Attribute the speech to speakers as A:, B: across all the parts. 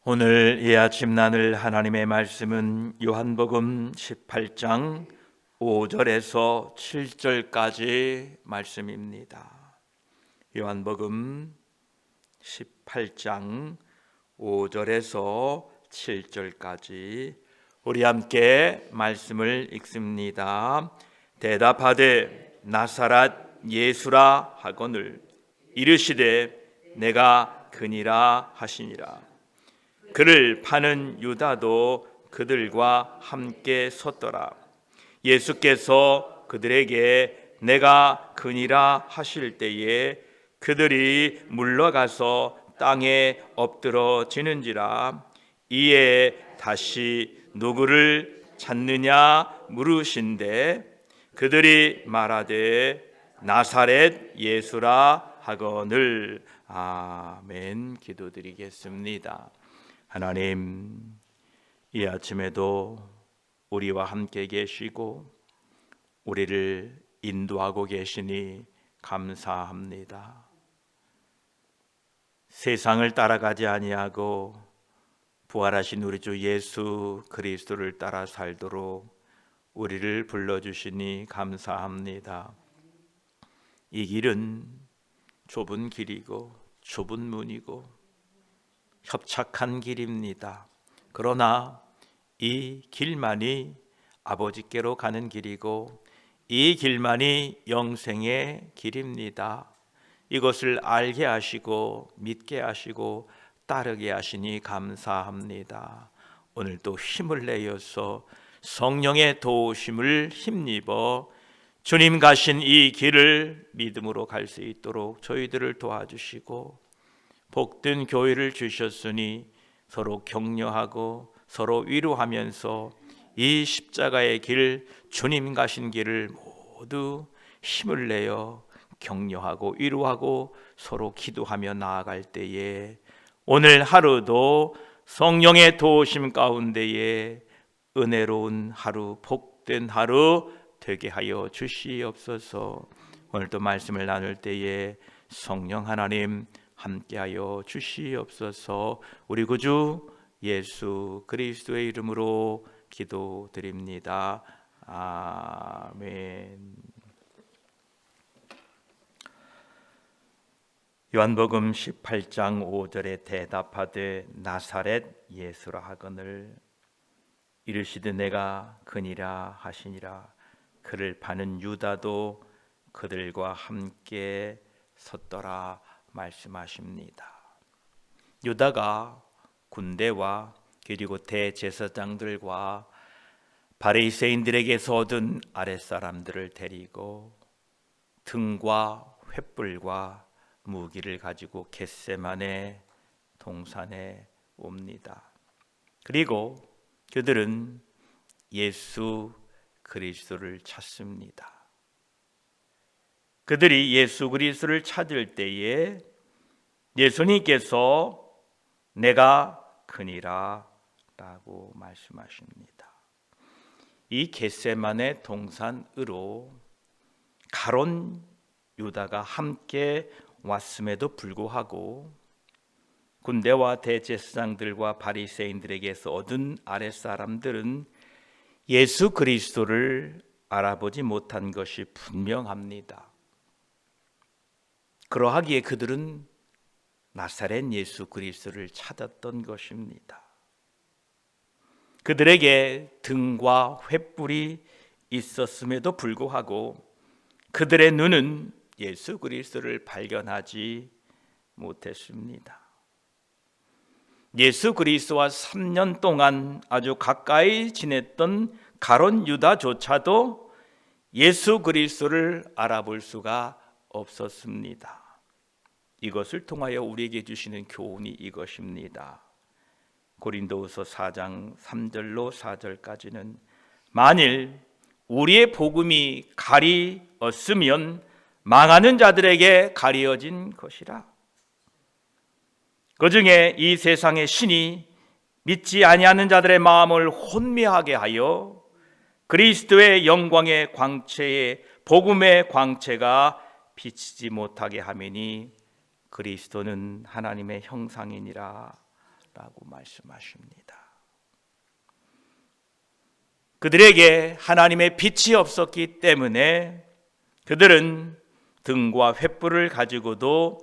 A: 오늘 이 아침 나눌 하나님의 말씀은 요한복음 18장 5절에서 7절까지 말씀입니다. 요한복음 18장 5절에서 7절까지 우리 함께 말씀을 읽습니다. 대답하되 나사렛 예수라 하거늘 이르시되 내가 그니라 하시니라. 그를 파는 유다도 그들과 함께 섰더라. 예수께서 그들에게 내가 그니라 하실 때에 그들이 물러가서 땅에 엎드러지는지라. 이에 다시 누구를 찾느냐 물으신대 그들이 말하되 나사렛 예수라 하거늘. 아멘. 기도드리겠습니다. 하나님, 이 아침에도 우리와 함께 계시고 우리를 인도하고 계시니 감사합니다. 세상을 따라가지 아니하고 부활하신 우리 주 예수 그리스도를 따라 살도록 우리를 불러주시니 감사합니다. 이 길은 좁은 길이고 좁은 문이고 협착한 길입니다. 그러나 이 길만이 아버지께로 가는 길이고 이 길만이 영생의 길입니다. 이것을 알게 하시고 믿게 하시고 따르게 하시니 감사합니다. 오늘도 힘을 내어서 성령의 도우심을 힘입어 주님 가신 이 길을 믿음으로 갈 수 있도록 저희들을 도와주시고 복된 교회를 주셨으니 서로 격려하고 서로 위로하면서 이 십자가의 길, 주님 가신 길을 모두 힘을 내어 격려하고 위로하고 서로 기도하며 나아갈 때에 오늘 하루도 성령의 도우심 가운데에 은혜로운 하루, 복된 하루 되게 하여 주시옵소서. 오늘도 말씀을 나눌 때에 성령 하나님 함께하여 주시옵소서. 우리 구주 예수 그리스도의 이름으로 기도드립니다. 아멘. 요한복음 18장 5절에 대답하되 나사렛 예수라 하거늘 이르시되 내가 그니라 하시니라. 그를 파는 유다도 그들과 함께 섰더라 말씀하십니다. 유다가 군대와 그리고 대제사장들과 바리새인들에게서 얻은 아랫사람들을 데리고 등과 횃불과 무기를 가지고 겟세마네 동산에 옵니다. 그리고 그들은 예수 그리스도를 찾습니다. 그들이 예수 그리스도를 찾을 때에 예수님께서 내가 그니라 라고 말씀하십니다. 이 겟세마네 동산으로 가론 유다가 함께 왔음에도 불구하고 군대와 대제사장들과 바리새인들에게서 얻은 아랫사람들은 예수 그리스도를 알아보지 못한 것이 분명합니다. 그러하기에 그들은 나사렛 예수 그리스도를 찾았던 것입니다. 그들에게 등과 횃불이 있었음에도 불구하고 그들의 눈은 예수 그리스도를 발견하지 못했습니다. 예수 그리스도와 3년 동안 아주 가까이 지냈던 가론 유다조차도 예수 그리스도를 알아볼 수가 없었습니다. 이것을 통하여 우리에게 주시는 교훈이 이것입니다. 고린도후서 4장 3절로 4절까지는 만일 우리의 복음이 가리었으면 망하는 자들에게 가리어진 것이라. 그중에 이 세상의 신이 믿지 아니하는 자들의 마음을 혼미하게 하여 그리스도의 영광의 광채에 복음의 광채가 비치지 못하게 하매니 그리스도는 하나님의 형상이니라 라고 말씀하십니다. 그들에게 하나님의 빛이 없었기 때문에 그들은 등과 횃불을 가지고도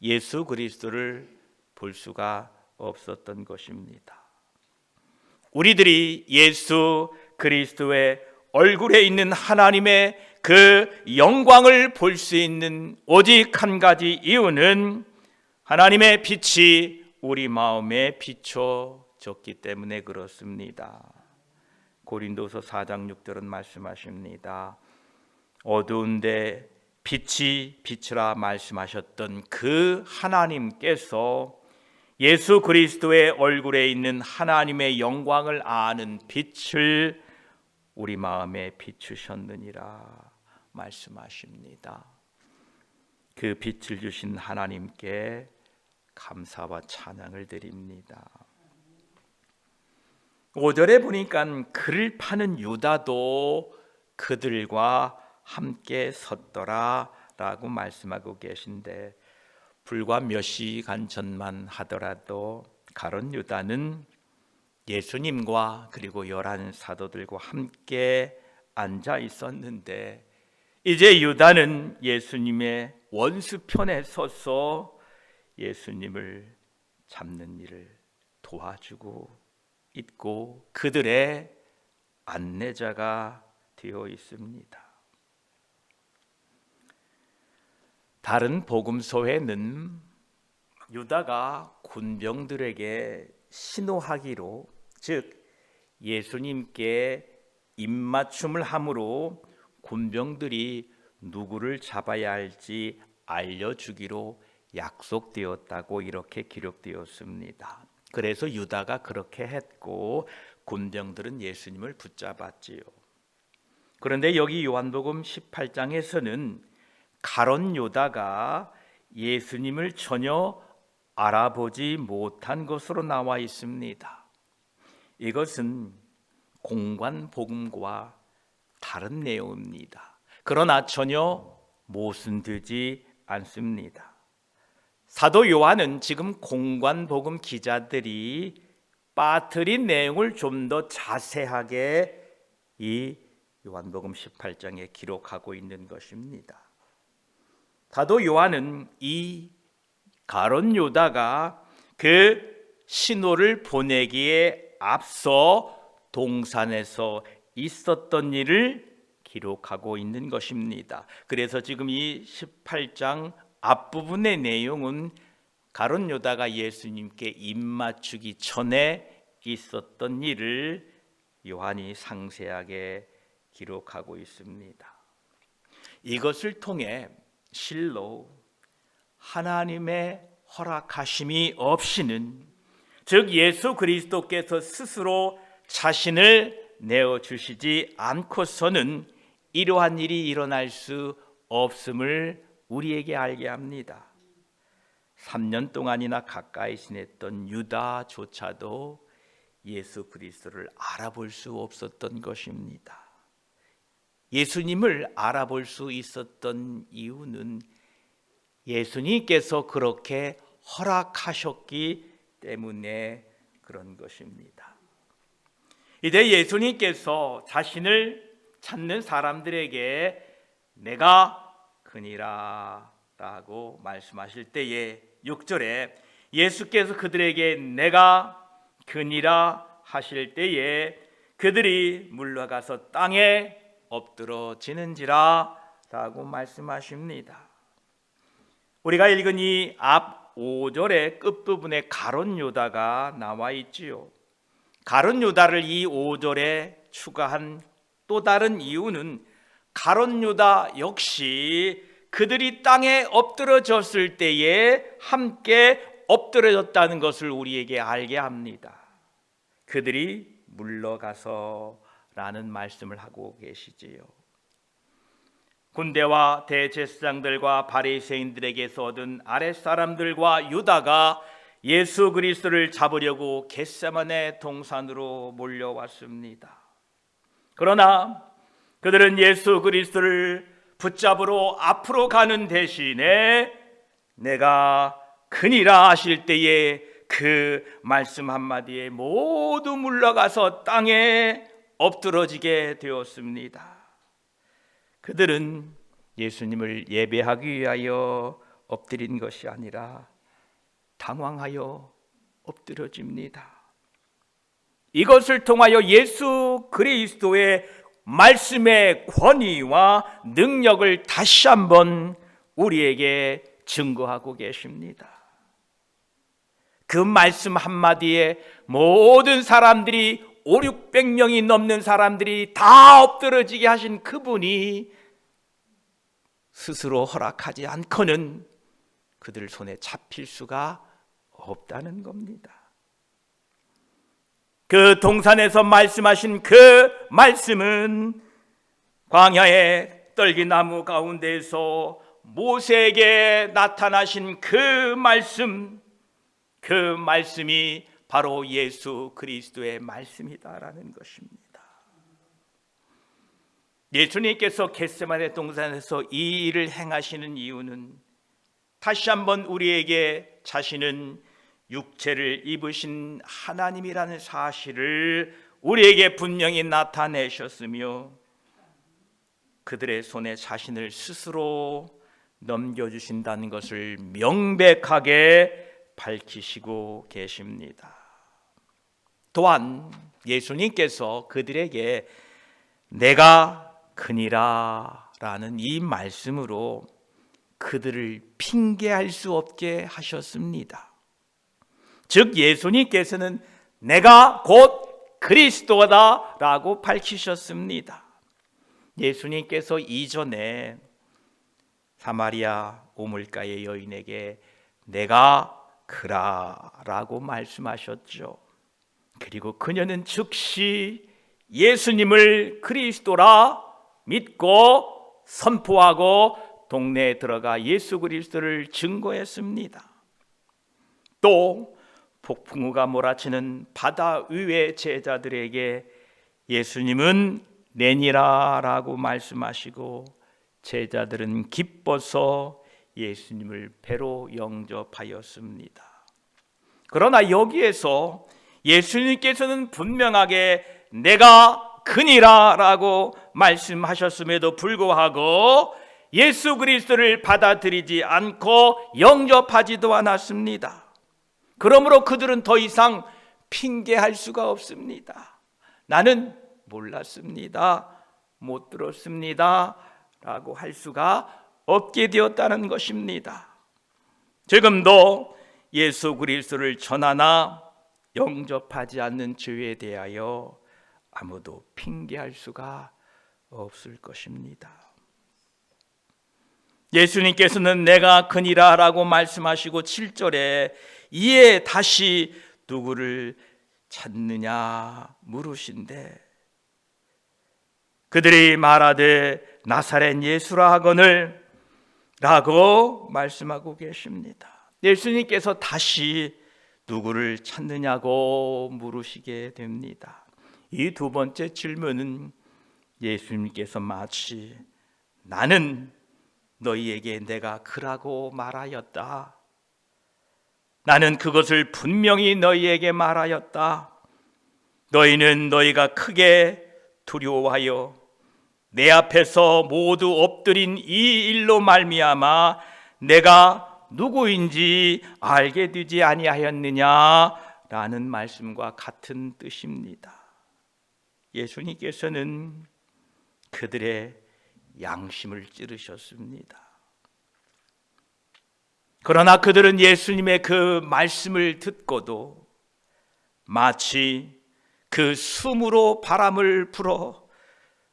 A: 예수 그리스도를 볼 수가 없었던 것입니다. 우리들이 예수 그리스도의 얼굴에 있는 하나님의 그 영광을 볼 수 있는 오직 한 가지 이유는 하나님의 빛이 우리 마음에 비춰졌기 때문에 그렇습니다. 고린도서 4장 6절은 말씀하십니다. 어두운데 빛이 비치라 말씀하셨던 그 하나님께서 예수 그리스도의 얼굴에 있는 하나님의 영광을 아는 빛을 우리 마음에 비추셨느니라 말씀하십니다. 그 빛을 주신 하나님께 감사와 찬양을 드립니다. 5절에 보니까 그를 파는 유다도 그들과 함께 섰더라 라고 말씀하고 계신데, 불과 몇 시간 전만 하더라도 가룟 유다는 예수님과 그리고 11 사도들과 함께 앉아 있었는데, 이제 유다는 예수님의 원수편에 서서 예수님을 잡는 일을 도와주고 있고 그들의 안내자가 되어 있습니다. 다른 복음서에는 유다가 군병들에게 신호하기로, 즉 예수님께 입맞춤을 함으로 군병들이 누구를 잡아야 할지 알려주기로 약속되었다고 이렇게 기록되었습니다. 그래서 유다가 그렇게 했고 군병들은 예수님을 붙잡았지요. 그런데 여기 요한복음 18장에서는 가룟 유다가 예수님을 전혀 알아보지 못한 것으로 나와 있습니다. 이것은 공관 복음과 다른 내용입니다. 그러나 전혀 모순되지 않습니다. 사도 요한은 지금 공관 복음 기자들이 빠뜨린 내용을 좀 더 자세하게 이 요한복음 18장에 기록하고 있는 것입니다. 사도 요한은 이 가룟 유다가 그 신호를 보내기에 앞서 동산에서 있었던 일을 기록하고 있는 것입니다. 그래서 지금 이 18장 앞부분의 내용은 가룟 유다가 예수님께 입맞추기 전에 있었던 일을 요한이 상세하게 기록하고 있습니다. 이것을 통해 실로 하나님의 허락하심이 없이는, 즉 예수 그리스도께서 스스로 자신을 내어주시지 않고서는 이러한 일이 일어날 수 없음을 우리에게 알게 합니다. 3년 동안이나 가까이 지냈던 유다조차도 예수 그리스도를 알아볼 수 없었던 것입니다. 예수님을 알아볼 수 있었던 이유는 예수님께서 그렇게 허락하셨기 때문에 그런 것입니다. 이제 예수님께서 자신을 찾는 사람들에게 내가 그니라 라고 말씀하실 때에 6절에 예수께서 그들에게 내가 그니라 하실 때에 그들이 물러가서 땅에 엎드러지는지라 라고 말씀하십니다. 우리가 읽은 이 앞 5절의 끝부분에 가룟 유다가 나와 있지요. 가룟 유다를 이 5절에 추가한 또 다른 이유는 가룟 유다 역시 그들이 땅에 엎드러졌을 때에 함께 엎드러졌다는 것을 우리에게 알게 합니다. 그들이 물러가서 라는 말씀을 하고 계시지요. 군대와 대제사장들과 바리새인들에게서 얻은 아랫사람들과 유다가 예수 그리스도를 잡으려고 겟세마네 동산으로 몰려왔습니다. 그러나 그들은 예수 그리스도를 붙잡으러 앞으로 가는 대신에 내가 그니라 하실 때에 그 말씀 한마디에 모두 물러가서 땅에 엎드러지게 되었습니다. 그들은 예수님을 예배하기 위하여 엎드린 것이 아니라 당황하여 엎드려집니다. 이것을 통하여 예수 그리스도의 말씀의 권위와 능력을 다시 한번 우리에게 증거하고 계십니다. 그 말씀 한마디에 모든 사람들이 500~600명이 넘는 사람들이 다 엎드러지게 하신 그분이 스스로 허락하지 않고는 그들 손에 잡힐 수가 없다는 겁니다. 그 동산에서 말씀하신 그 말씀은 광야의 떨기나무 가운데에서 모세에게 나타나신 그 말씀이 바로 예수 그리스도의 말씀이다라는 것입니다. 예수님께서 겟세마네 동산에서 이 일을 행하시는 이유는 다시 한번 우리에게 자신은 육체를 입으신 하나님이라는 사실을 우리에게 분명히 나타내셨으며 그들의 손에 자신을 스스로 넘겨주신다는 것을 명백하게 밝히시고 계십니다. 또한 예수님께서 그들에게 내가 그니라 라는 이 말씀으로 그들을 핑계할 수 없게 하셨습니다. 즉 예수님께서는 내가 곧 그리스도다 라고 밝히셨습니다. 예수님께서 이전에 사마리아 우물가의 여인에게 내가 그라 라고 말씀하셨죠. 그리고 그녀는 즉시 예수님을 그리스도라 믿고 선포하고 동네에 들어가 예수 그리스도를 증거했습니다. 또 폭풍우가 몰아치는 바다 위의 제자들에게 예수님은 내니라 라고 말씀하시고 제자들은 기뻐서 예수님을 배로 영접하였습니다. 그러나 여기에서 예수님께서는 분명하게 내가 그니라 라고 말씀하셨음에도 불구하고 예수 그리스도를 받아들이지 않고 영접하지도 않았습니다. 그러므로 그들은 더 이상 핑계할 수가 없습니다. 나는 몰랐습니다, 못 들었습니다 라고 할 수가 없게 되었다는 것입니다. 지금도 예수 그리스도를 전하나 영접하지 않는 죄에 대하여 아무도 핑계할 수가 없을 것입니다. 예수님께서는 내가 그니라 라고 말씀하시고 7절에 이에 다시 누구를 찾느냐 물으신대 그들이 말하되 나사렛 예수라 하거늘 라고 말씀하고 계십니다. 예수님께서 다시 누구를 찾느냐고 물으시게 됩니다. 이 두 번째 질문은 예수님께서 마치 나는 너희에게 내가 그라고 말하였다, 나는 그것을 분명히 너희에게 말하였다, 너희는 너희가 크게 두려워하여 내 앞에서 모두 엎드린 이 일로 말미암아 내가 누구인지 알게 되지 아니하였느냐라는 말씀과 같은 뜻입니다. 예수님께서는 그들의 양심을 찌르셨습니다. 그러나 그들은 예수님의 그 말씀을 듣고도 마치 그 숨으로 바람을 불어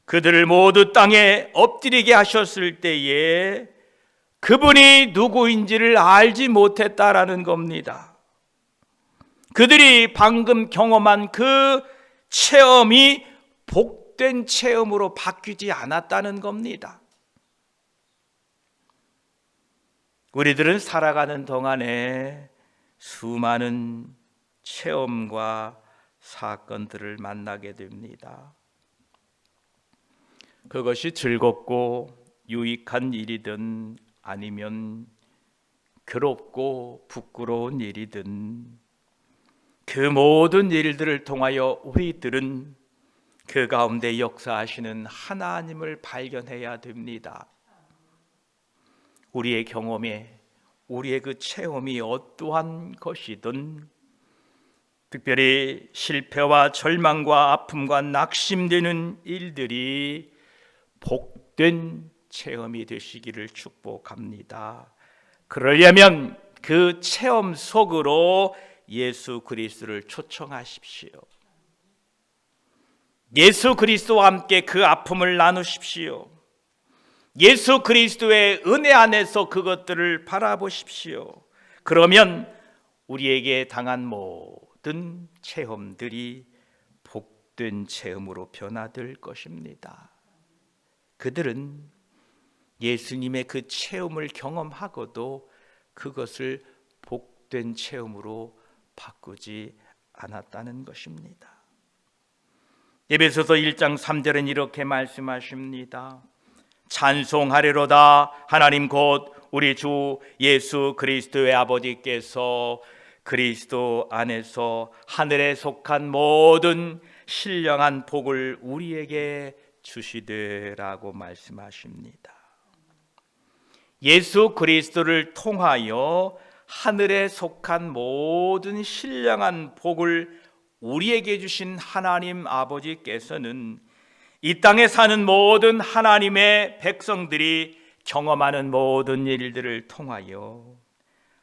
A: 그들을 모두 땅에 엎드리게 하셨을 때에 그분이 누구인지를 알지 못했다라는 겁니다. 그들이 방금 경험한 그 체험이 복된 체험으로 바뀌지 않았다는 겁니다. 우리들은 살아가는 동안에 수많은 체험과 사건들을 만나게 됩니다. 그것이 즐겁고 유익한 일이든 아니면 괴롭고 부끄러운 일이든 그 모든 일들을 통하여 우리들은 그 가운데 역사하시는 하나님을 발견해야 됩니다. 우리의 경험에, 우리의 그 체험이 어떠한 것이든, 특별히 실패와 절망과 아픔과 낙심되는 일들이 복된 체험이 되시기를 축복합니다. 그러려면 그 체험 속으로 예수 그리스도를 초청하십시오. 예수 그리스도와 함께 그 아픔을 나누십시오. 예수 그리스도의 은혜 안에서 그것들을 바라보십시오. 그러면 우리에게 당한 모든 체험들이 복된 체험으로 변화될 것입니다. 그들은 예수님의 그 체험을 경험하고도 그것을 복된 체험으로 바꾸지 않았다는 것입니다. 에베소서 1장 3절은 이렇게 말씀하십니다. 찬송하리로다. 하나님 곧 우리 주 예수 그리스도의 아버지께서 그리스도 안에서 하늘에 속한 모든 신령한 복을 우리에게 주시되라고 말씀하십니다. 예수 그리스도를 통하여 하늘에 속한 모든 신령한 복을 우리에게 주신 하나님 아버지께서는 이 땅에 사는 모든 하나님의 백성들이 경험하는 모든 일들을 통하여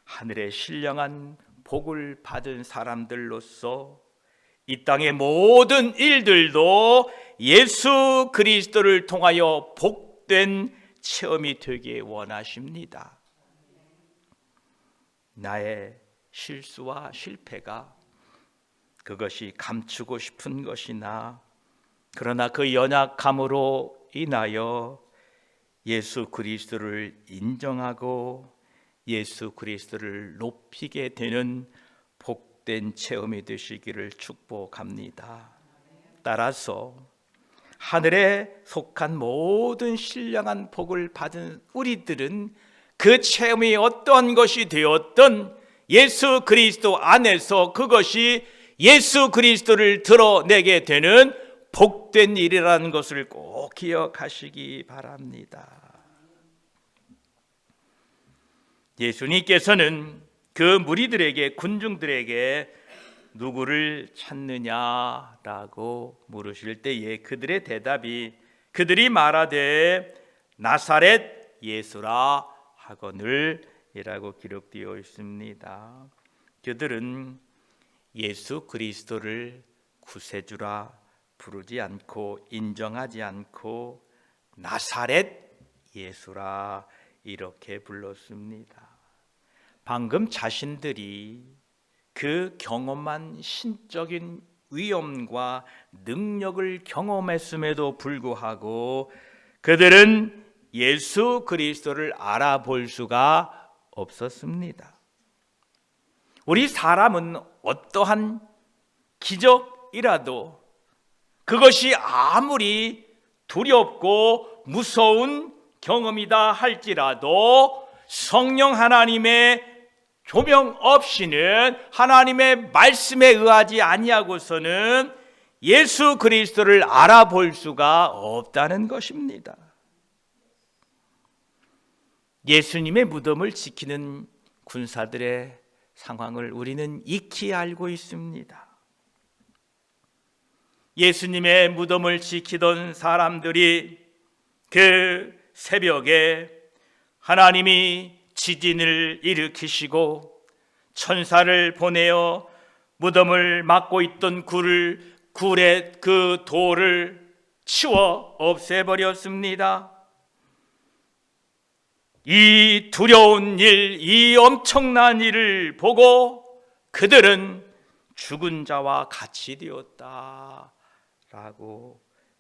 A: 하늘의 신령한 복을 받은 사람들로서 이 땅의 모든 일들도 예수 그리스도를 통하여 복된 체험이 되게 원하십니다. 나의 실수와 실패가 그것이 감추고 싶은 것이나, 그러나 그 연약함으로 인하여 예수 그리스도를 인정하고 예수 그리스도를 높이게 되는 복된 체험이 되시기를 축복합니다. 따라서 하늘에 속한 모든 신령한 복을 받은 우리들은 그 체험이 어떠한 것이 되었든 예수 그리스도 안에서 그것이 예수 그리스도를 드러내게 되는 복된 일이라는 것을 꼭 기억하시기 바랍니다. 예수님께서는 그 무리들에게, 군중들에게 누구를 찾느냐라고 물으실 때에 그들의 대답이, 그들이 말하되 나사렛 예수라 하거늘 이라고 기록되어 있습니다. 그들은 예수 그리스도를 구세주라 부르지 않고 인정하지 않고 나사렛 예수라 이렇게 불렀습니다. 방금 자신들이 그 경험한 신적인 위엄과 능력을 경험했음에도 불구하고 그들은 예수 그리스도를 알아볼 수가 없었습니다. 우리 사람은 어떠한 기적이라도 그것이 아무리 두렵고 무서운 경험이다 할지라도 성령 하나님의 조명 없이는, 하나님의 말씀에 의하지 아니하고서는 예수 그리스도를 알아볼 수가 없다는 것입니다. 예수님의 무덤을 지키는 군사들의 상황을 우리는 익히 알고 있습니다. 예수님의 무덤을 지키던 사람들이 그 새벽에 하나님이 지진을 일으키시고 천사를 보내어 무덤을 막고 있던 굴의 그 돌을 치워 없애버렸습니다. 이 두려운 일, 이 엄청난 일을 보고 그들은 죽은 자와 같이 되었다라고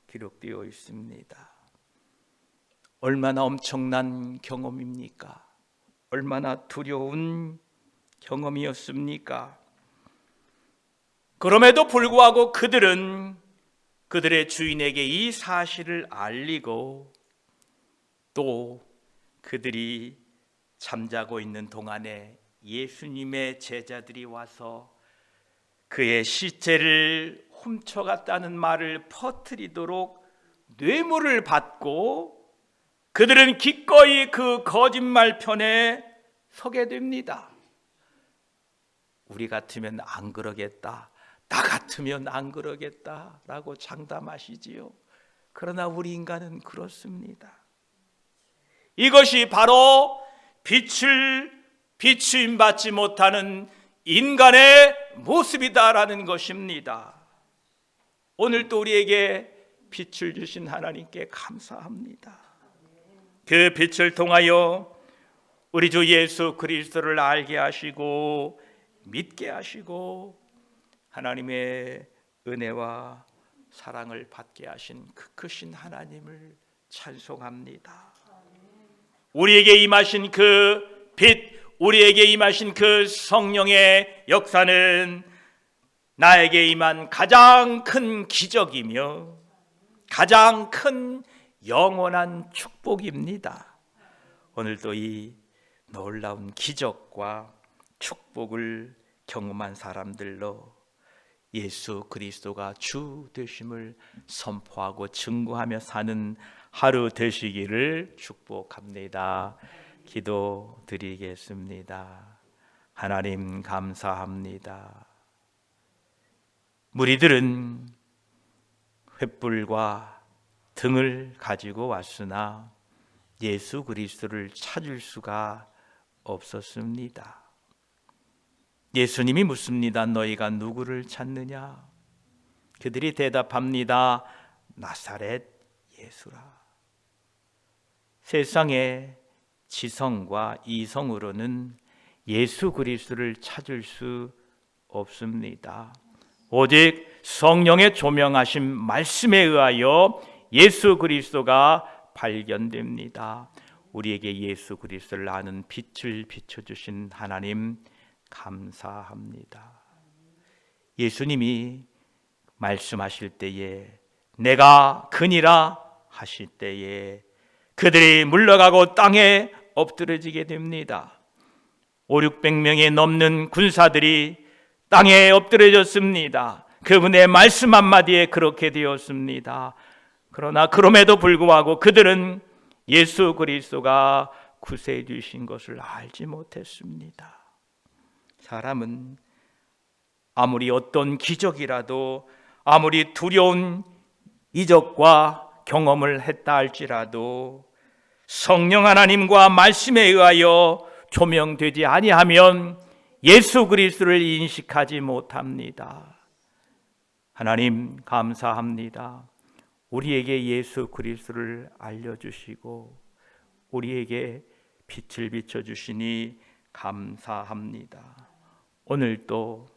A: 기록되어 있습니다. 얼마나 엄청난 경험입니까? 얼마나 두려운 경험이었습니까? 그럼에도 불구하고 그들은 그들의 주인에게 이 사실을 알리고 또 그들이 잠자고 있는 동안에 예수님의 제자들이 와서 그의 시체를 훔쳐갔다는 말을 퍼뜨리도록 뇌물을 받고 그들은 기꺼이 그 거짓말 편에 서게 됩니다. 우리 같으면 안 그러겠다, 나 같으면 안 그러겠다 라고 장담하시지요. 그러나 우리 인간은 그렇습니다. 이것이 바로 빛을 비추임받지 못하는 인간의 모습이다라는 것입니다. 오늘 또 우리에게 빛을 주신 하나님께 감사합니다. 그 빛을 통하여 우리 주 예수 그리스도를 알게 하시고 믿게 하시고 하나님의 은혜와 사랑을 받게 하신 그 크신 하나님을 찬송합니다. 우리에게 임하신 그 빛, 우리에게 임하신 그 성령의 역사는 나에게 임한 가장 큰 기적이며 가장 큰 영원한 축복입니다. 오늘도 이 놀라운 기적과 축복을 경험한 사람들로 예수 그리스도가 주 되심을 선포하고 증거하며 사는 하루 되시기를 축복합니다. 기도드리겠습니다. 하나님 감사합니다. 무리들은 횃불과 등을 가지고 왔으나 예수 그리스도를 찾을 수가 없었습니다. 예수님이 묻습니다. 너희가 누구를 찾느냐? 그들이 대답합니다. 나사렛 예수라. 세상의 지성과 이성으로는 예수 그리스도를 찾을 수 없습니다. 오직 성령의 조명하신 말씀에 의하여 예수 그리스도가 발견됩니다. 우리에게 예수 그리스도를 아는 빛을 비춰주신 하나님 감사합니다. 예수님이 말씀하실 때에 내가 그니라 하실 때에 그들이 물러가고 땅에 엎드러지게 됩니다. 500-600명이 넘는 군사들이 땅에 엎드려졌습니다. 그분의 말씀 한마디에 그렇게 되었습니다. 그러나 그럼에도 불구하고 그들은 예수 그리스도가 구세해 주신 것을 알지 못했습니다. 사람은 아무리 어떤 기적이라도 아무리 두려운 이적과 경험을 했다 할지라도 성령 하나님과 말씀에 의하여 조명되지 아니하면 예수 그리스도를 인식하지 못합니다. 하나님 감사합니다. 우리에게 예수 그리스도를 알려주시고 우리에게 빛을 비춰주시니 감사합니다. 오늘도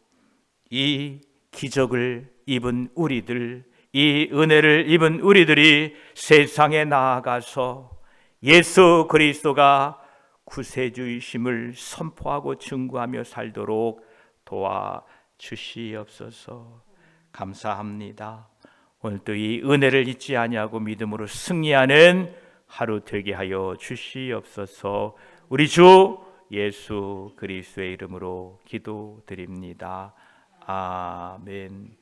A: 이 기적을 입은 우리들, 이 은혜를 입은 우리들이 세상에 나아가서 예수 그리스도가 구세주이심을 선포하고 증거하며 살도록 도와주시옵소서. 감사합니다. 오늘도 이 은혜를 잊지 아니하고 믿음으로 승리하는 하루 되게 하여 주시옵소서. 우리 주 예수 그리스도의 이름으로 기도드립니다. 아멘.